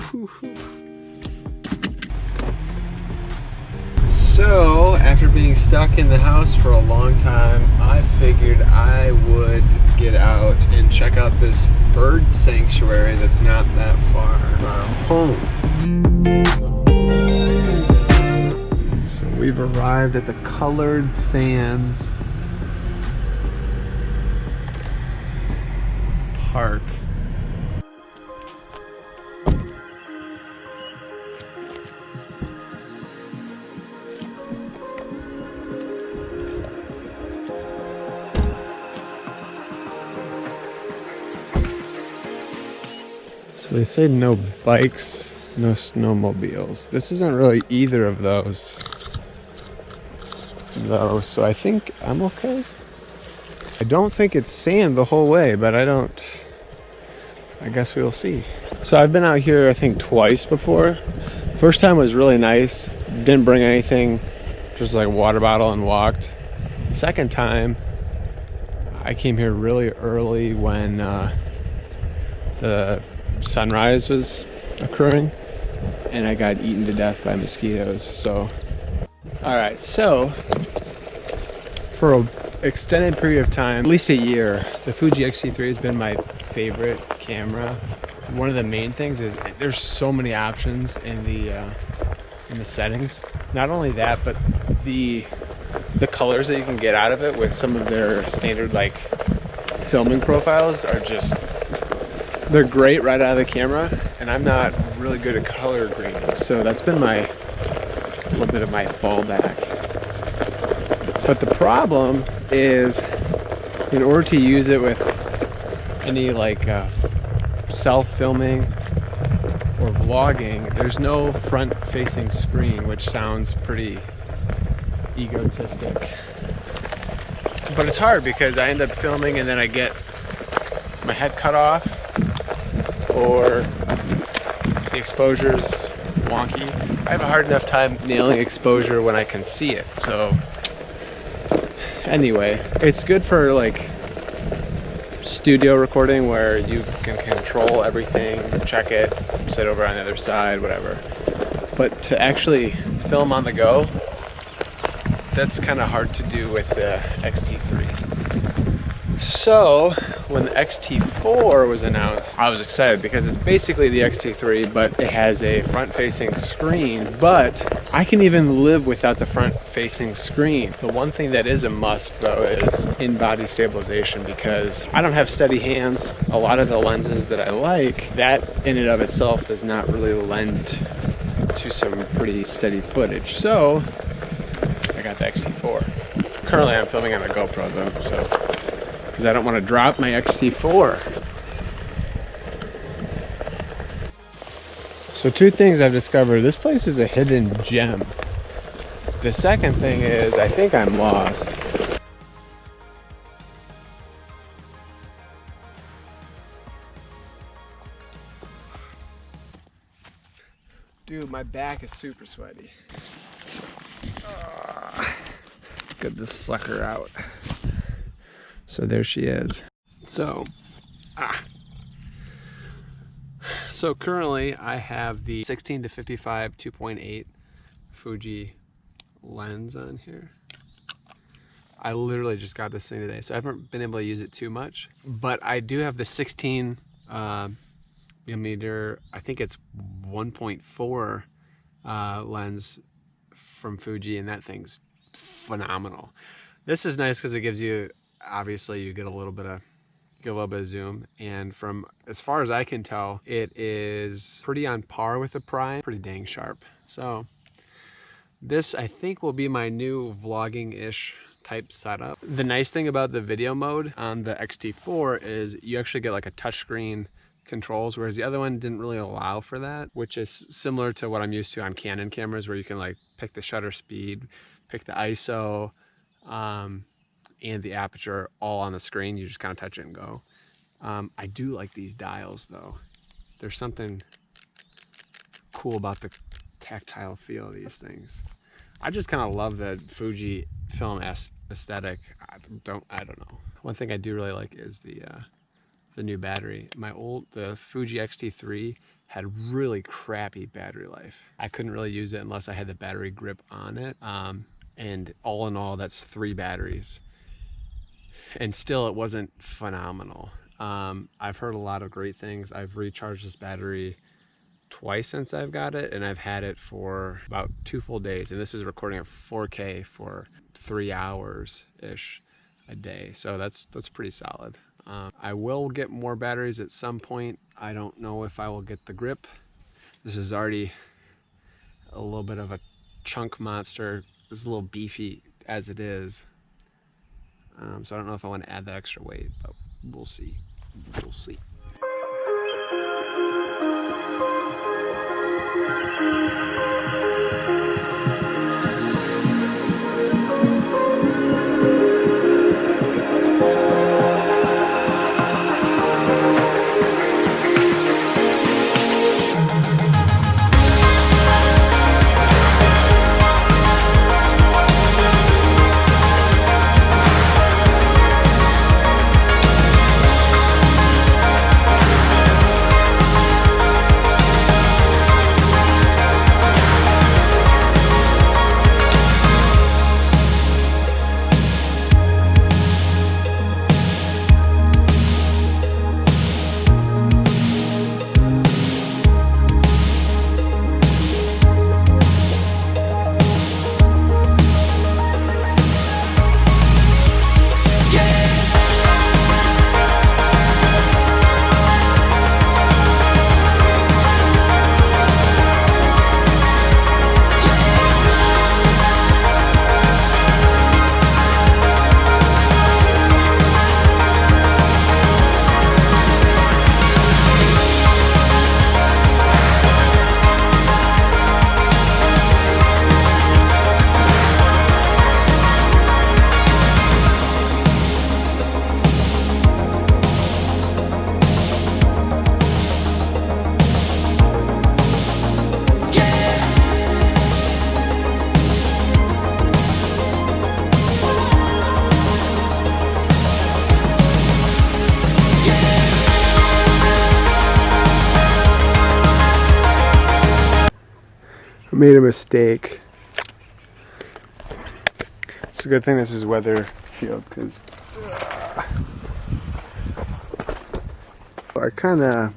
So, after being stuck in the house for a long time, I figured I would get out and check out this bird sanctuary that's not that far from home. So we've arrived at the Colored Sands Park. So they say no bikes, no snowmobiles. This isn't really either of those, though, so I think I'm okay. I don't think it's sand the whole way, but I guess we'll see. So I've been out here, I think, twice before. First time was really nice. Didn't bring anything, just like a water bottle and walked. Second time, I came here really early when the sunrise was occurring and I got eaten to death by mosquitoes. So alright, so for an extended period of time, at least a year, the Fuji XT-4 has been my favorite camera. One of the main things is there's so many options in the settings. Not only that, but the colors that you can get out of it with some of their standard like filming profiles are just, they're great right out of the camera, and I'm not really good at color grading, so that's been a little bit of my fallback. But the problem is, in order to use it with any like self-filming or vlogging, there's no front-facing screen, which sounds pretty egotistic. But it's hard because I end up filming and then I get my head cut off, or the exposure's wonky. I have a hard enough time nailing exposure when I can see it. So anyway, it's good for like studio recording where you can control everything, check it, sit over on the other side, whatever. But to actually film on the go, that's kind of hard to do with the XT-3. So when the XT-4 was announced, I was excited because it's basically the XT-3, but it has a front-facing screen. But I can even live without the front-facing screen. The one thing that is a must, though, is in-body stabilization, because I don't have steady hands. A lot of the lenses that I like, that in and of itself does not really lend to some pretty steady footage. So I got the XT-4. Currently I'm filming on a GoPro though, so because I don't want to drop my XT-4. So two things I've discovered. This place is a hidden gem. The second thing is I think I'm lost. Dude, my back is super sweaty. So, let's get this sucker out. So there she is. So currently I have the 16 to 55 2.8 Fuji lens on here. I literally just got this thing today, so I haven't been able to use it too much. But I do have the 16 millimeter, I think it's 1.4 lens from Fuji, and that thing's phenomenal. This is nice because it gives you, obviously you get a little bit of zoom, and from as far as I can tell, it is pretty on par with the Prime, pretty dang sharp. So this I think will be my new vlogging-ish type setup. The nice thing about the video mode on the XT-4 is you actually get like a touchscreen controls, whereas the other one didn't really allow for that, which is similar to what I'm used to on Canon cameras, where you can like pick the shutter speed, pick the ISO, and the aperture all on the screen. You just kind of touch it and go. I do like these dials though. There's something cool about the tactile feel of these things. I just kind of love the Fuji film aesthetic. I don't know. One thing I do really like is the new battery. The Fuji XT-3 had really crappy battery life. I couldn't really use it unless I had the battery grip on it. And all in all, that's 3 batteries. And still, it wasn't phenomenal. I've heard a lot of great things. I've recharged this battery twice since I've got it, and I've had it for about 2 full days. And this is recording at 4K for 3 hours-ish a day. So that's pretty solid. I will get more batteries at some point. I don't know if I will get the grip. This is already a little bit of a chunk monster. It's a little beefy as it is. So I don't know if I want to add the extra weight, but we'll see. We'll see. Made a mistake. It's a good thing this is weather sealed, because I kind of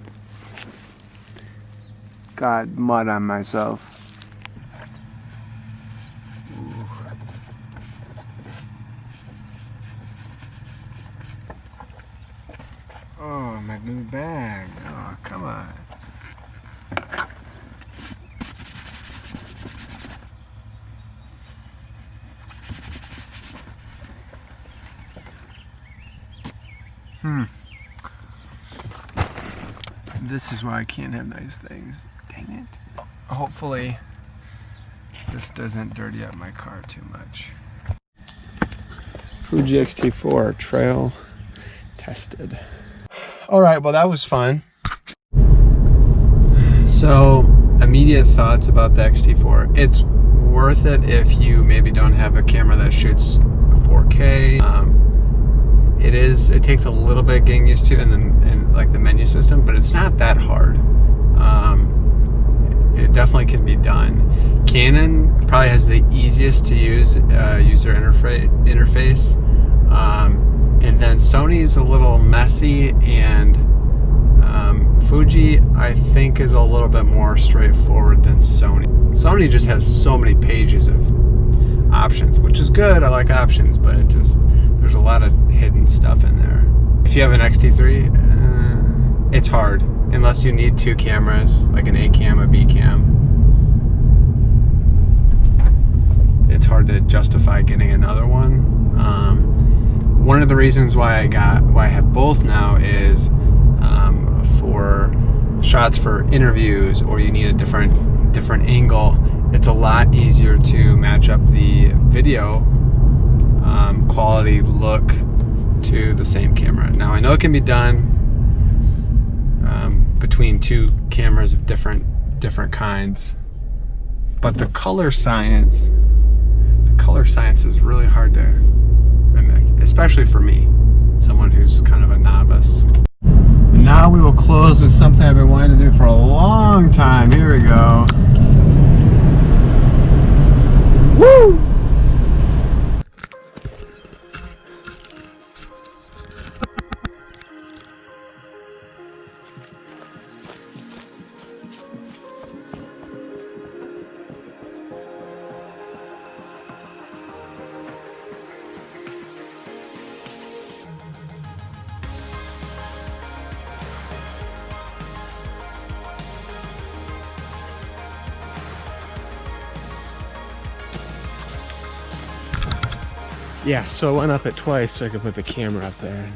got mud on myself. Oh, my new bag. Oh, come on. This is why I can't have nice things. Dang it. Hopefully this doesn't dirty up my car too much. Fuji XT-4 trail tested. Alright, well that was fun. So, immediate thoughts about the XT-4. It's worth it if you maybe don't have a camera that shoots 4K. It takes a little bit getting used to in like the menu system, but it's not that hard. It definitely can be done. Canon probably has the easiest to use user interface, and then Sony's a little messy, and Fuji I think is a little bit more straightforward than Sony. Sony just has so many pages of options, which is good. I like options, but there's a lot of hidden stuff in there. If you have an XT3, it's hard unless you need 2 cameras, like an A cam, a B cam. It's hard to justify getting another one. One of the reasons why I have both now is for shots for interviews, or you need a different angle. It's a lot easier to match up the video quality look to the same camera. Now I know it can be done between 2 cameras of different kinds, but the color science is really hard to mimic, especially for me, someone who's kind of a novice. And now we will close with something I've been wanting to do for a long second time. Here we go. Woo! Yeah, so I went up it twice so I could put the camera up there.